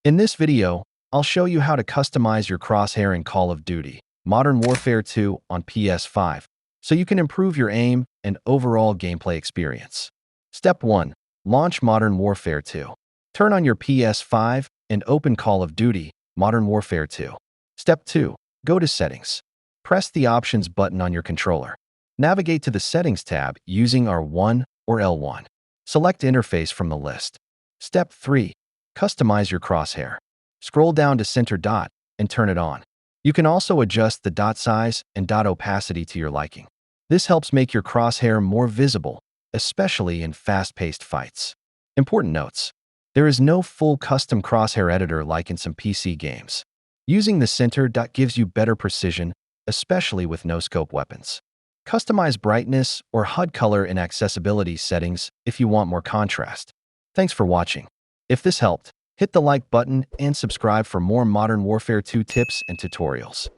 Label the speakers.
Speaker 1: In this video, I'll show you how to customize your crosshair in Call of Duty Modern Warfare 2 on PS5 so you can improve your aim and overall gameplay experience. Step 1. Launch Modern Warfare 2. Turn on your PS5 and open Call of Duty Modern Warfare 2. Step 2. Go to Settings. Press the Options button on your controller. Navigate to the Settings tab using R1 or L1. Select Interface from the list. Step 3. Customize your crosshair. Scroll down to Center Dot and turn it on. You can also adjust the dot size and dot opacity to your liking. This helps make your crosshair more visible, especially in fast-paced fights. Important notes. There is no full custom crosshair editor like in some PC games. Using the Center Dot gives you better precision, especially with no-scope weapons. Customize brightness or HUD color in accessibility settings if you want more contrast. Thanks for watching. If this helped, hit the like button and subscribe for more Modern Warfare 2 tips and tutorials.